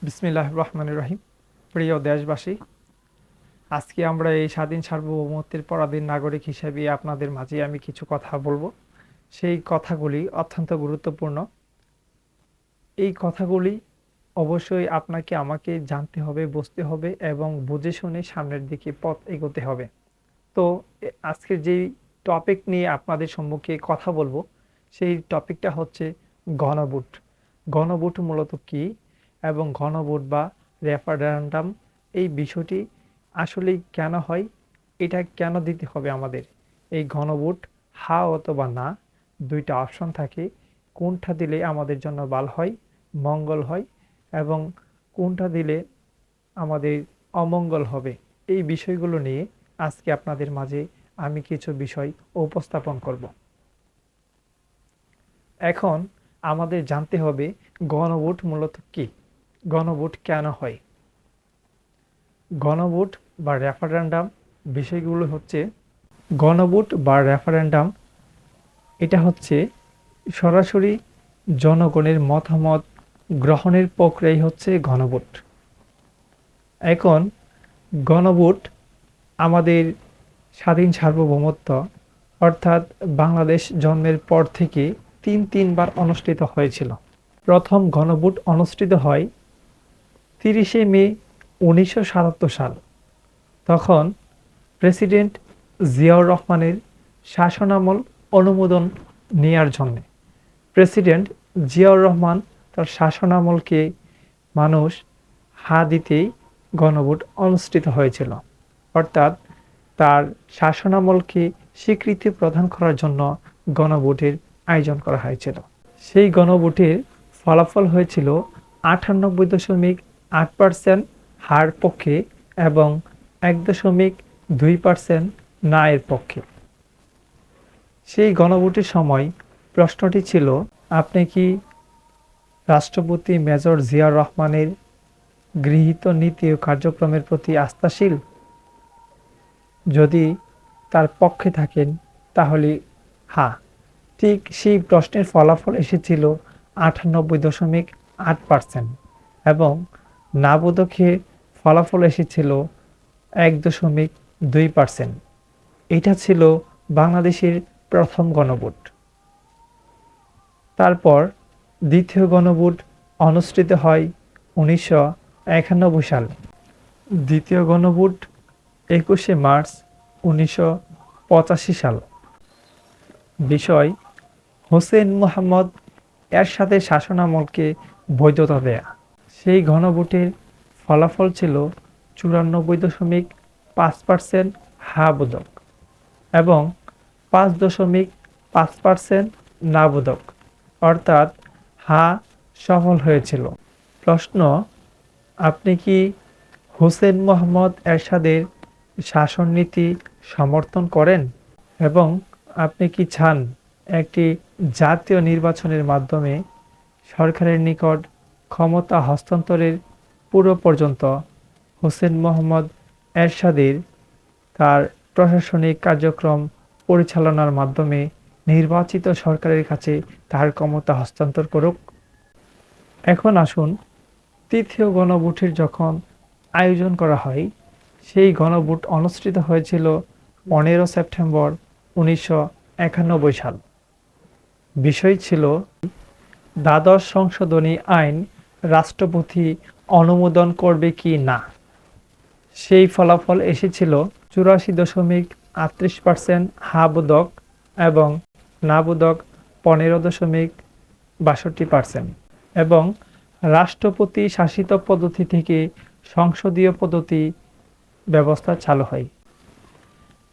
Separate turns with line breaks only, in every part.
বিসমিল্লাহির রহমানির রহিম। প্রিয় দেশবাসী, আজকে আমরা এই স্বাধীন সার্বভৌমত্বের পরাধীন নাগরিক হিসেবে আপনাদের মাঝে আমি কিছু কথা বলবো। সেই কথাগুলি অত্যন্ত গুরুত্বপূর্ণ। এই কথাগুলি অবশ্যই আপনাকে আমাকে জানতে হবে, বুঝতে হবে এবং বুঝে শুনে সামনের দিকে পথ এগোতে হবে। তো আজকের যেই টপিক নিয়ে আপনাদের সম্মুখে কথা বলবো, সেই টপিকটা হচ্ছে গণভোট। গণভোট মূলত কি এবং গণভোট বা রেফারেন্ডাম এই বিষয়টি আসলেই কেন হয়, এটা কেন দিতে হবে আমাদের? এই গণভোট হা অথবা না, দুইটা অপশন থাকে। কোনটা দিলে আমাদের জন্য ভালো হয়, মঙ্গল হয়, এবং কোনটা দিলে আমাদের অমঙ্গল হবে, এই বিষয়গুলো নিয়ে আজকে আপনাদের মাঝে আমি কিছু বিষয় উপস্থাপন করব। এখন আমাদের জানতে হবে গণভোট মূলত কি, গণভোট কেন হয়। গণভোট বা রেফারেন্ডাম বিষয়গুলো হচ্ছে, গণভোট বা রেফারেন্ডাম এটা হচ্ছে সরাসরি জনগণের মতামত গ্রহণের প্রক্রিয়াই হচ্ছে গণভোট। এখন গণভোট আমাদের স্বাধীন সার্বভৌমত্ব অর্থাৎ বাংলাদেশ জন্মের পর থেকে তিনবার অনুষ্ঠিত হয়েছিল। প্রথম গণভোট অনুষ্ঠিত হয় 30শে মে 1977 সাল। তখন প্রেসিডেন্ট জিয়াউর রহমানের শাসনামল অনুমোদন নেয়ার জন্য প্রেসিডেন্ট জিয়াউর রহমান তার শাসনামলকে মানুষ হা দিতেই গণভোট অনুষ্ঠিত হয়েছিল। অর্থাৎ তার শাসনামলকে স্বীকৃতি প্রদান করার জন্য গণভোটের আয়োজন করা হয়েছিল। সেই গণভোটের ফলাফল হয়েছিল 98.8% হার পক্ষে এবং 1.2% না এর পক্ষে। সেই গণভোটের সময় প্রশ্নটি ছিল, আপনি কি রাষ্ট্রপতি মেজর জিয়াউর রহমানের গৃহীত নীতি ও কার্যক্রমের প্রতি আস্থাশীল? যদি তার পক্ষে থাকেন তাহলে হ্যাঁ। ঠিক সেই প্রশ্নের ফলাফল এসেছিল 98.8% এবং না বোধকে ফলাফল এসেছিল 1.2%। এটা ছিল বাংলাদেশের প্রথম গণভোট। তারপর দ্বিতীয় গণভোট অনুষ্ঠিত হয় 1991 সালে। দ্বিতীয় গণভোট 21শে মার্চ 1985 সাল। বিষয়, হোসেন মোহাম্মদ এরশাদের শাসনামলকে বৈধতা দেয়া। সেই গণভোটের ফলাফল ছিল 94.5% হা বোধক এবং 5.5% না বোধক, অর্থাৎ হা সফল হয়েছিল। প্রশ্ন, আপনি কি হোসেন মোহাম্মদ এরশাদের শাসননীতি সমর্থন করেন এবং আপনি কি চান একটি জাতীয় নির্বাচনের মাধ্যমে সরকারের নিকট ক্ষমতা হস্তান্তরের পূর্ব পর্যন্ত হোসেন মোহাম্মদ এরশাদের তার প্রশাসনিক কার্যক্রম পরিচালনার মাধ্যমে নির্বাচিত সরকারের কাছে তার ক্ষমতা হস্তান্তর করুক? এখন আসুন, তৃতীয় গণভোটের যখন আয়োজন করা হয়, সেই গণভোট অনুষ্ঠিত হয়েছিল 15 সেপ্টেম্বর 1991 সাল। বিষয় ছিল, দ্বাদশ সংশোধনী আইন রাষ্ট্রপতি অনুমোদন করবে কি না। সেই ফলাফল এসেছিল 84.38% হা বোধক এবং না বোধক 15.62% এবং রাষ্ট্রপতি শাসিত পদ্ধতি থেকে সংসদীয় পদ্ধতি ব্যবস্থা চালু হয়।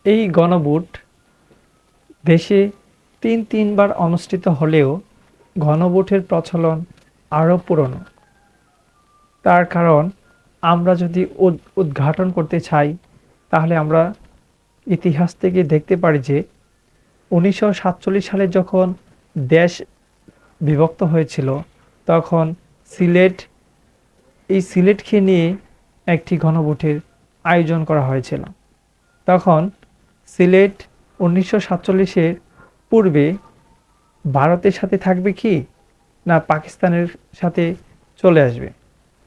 এই গণভোট দেশে তিনবার অনুষ্ঠিত হলেও গণভোটের প্রচলন আরও পুরনো। তার কারণ, আমরা যদি উদ্ঘাটন করতে চাই তাহলে আমরা ইতিহাস থেকে দেখতে পারি যে 1947 সালে যখন দেশ বিভক্ত হয়েছিল, তখন সিলেটকে নিয়ে একটি গণভোটের আয়োজন করা হয়েছিল। তখন সিলেট 1947-এর পূর্বে ভারতের সাথে থাকবে কি না পাকিস্তানের সাথে চলে আসবে,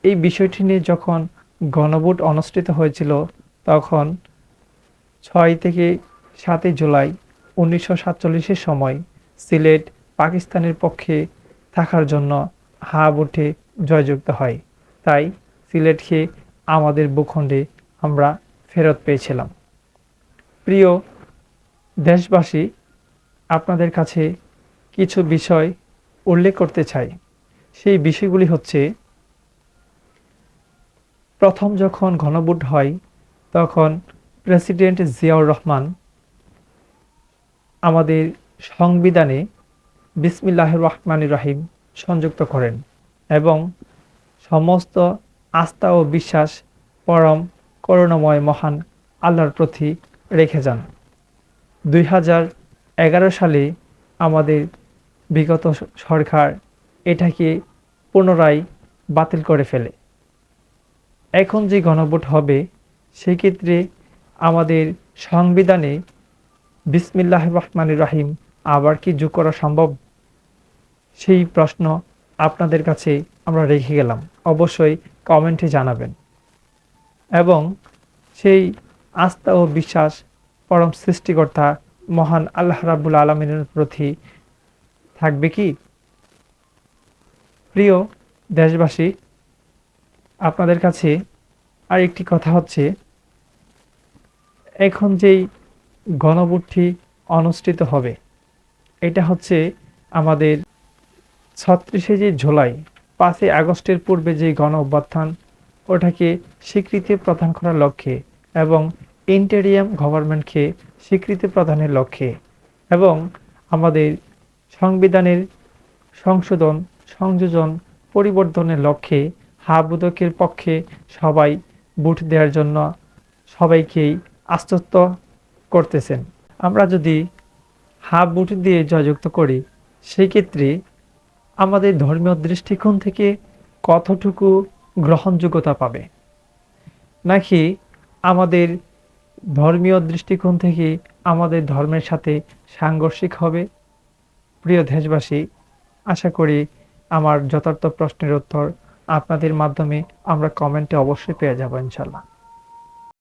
এই বিষয়টি নিয়ে যখন গণভোট অনুষ্ঠিত হয়েছিল, তখন 6 থেকে 7 জুলাই 1947-এর সময় সিলেট পাকিস্তানের পক্ষে থাকার জন্য হা ভোটে জয়যুক্ত হয়। তাই সিলেটকে আমাদের ভূখণ্ডে আমরা ফেরত পেয়েছিলাম। প্রিয় দেশবাসী, আপনাদের কাছে কিছু বিষয় উল্লেখ করতে চাই। সেই বিষয়গুলি হচ্ছে, প্রথম যখন গণভোট হয় তখন প্রেসিডেন্ট জিয়াউর রহমান আমাদের সংবিধানে বিসমিল্লাহির রহমানির রহিম সংযুক্ত করেন এবং সমস্ত আস্থা ও বিশ্বাস পরম করুণাময় মহান আল্লাহর প্রতি রেখে যান। 2011 সালে আমাদের বিগত সরকার এটাকে পুনরায় বাতিল করে ফেলে। এখন যে গণভোট হবে সেক্ষেত্রে আমাদের সংবিধানে বিসমিল্লাহির রহমানির রহিম আবার কি যোগ করা সম্ভব? সেই প্রশ্ন আপনাদের কাছে আমরা রেখে গেলাম। অবশ্যই কমেন্টে জানাবেন। এবং সেই আস্থা ও বিশ্বাস পরম সৃষ্টিকর্তা মহান আল্লাহ রাব্বুল আলামিনের প্রতি থাকবে কি? প্রিয় দেশবাসী, আপনাদের কাছে আরেকটি কথা হচ্ছে, এখন যেই গণভোটটি অনুষ্ঠিত হবে এটা হচ্ছে আমাদের 36শে জুলাই 5ই আগস্টের পূর্বে যে গণ অভ্যুত্থান ওটাকে স্বীকৃতি প্রদান করার লক্ষ্যে এবং ইন্টেরিয়াম গভর্নমেন্টকে স্বীকৃতি প্রদানের লক্ষ্যে এবং আমাদের সংবিধানের সংশোধন সংযোজন পরিবর্তনের লক্ষ্যে হা বুদকের পক্ষে সবাই ভোট দেওয়ার জন্য সবাইকেই আশ্বস্ত করতেছেন। আমরা যদি হা ভোট দিয়ে জয়যুক্ত করি সেই ক্ষেত্রে আমাদের ধর্মীয় দৃষ্টিকোণ থেকে কতটুকু গ্রহণযোগ্যতা পাবে, নাকি আমাদের ধর্মীয় দৃষ্টিকোণ থেকে আমাদের ধর্মের সাথে সাংঘর্ষিক হবে? প্রিয় দেশবাসী, আশা করি আমার যথার্থ প্রশ্নের উত্তর আপনাদের মাধ্যমে আমরা কমেন্টে অবশ্যই পেয়ে যাব ইনশাল্লাহ।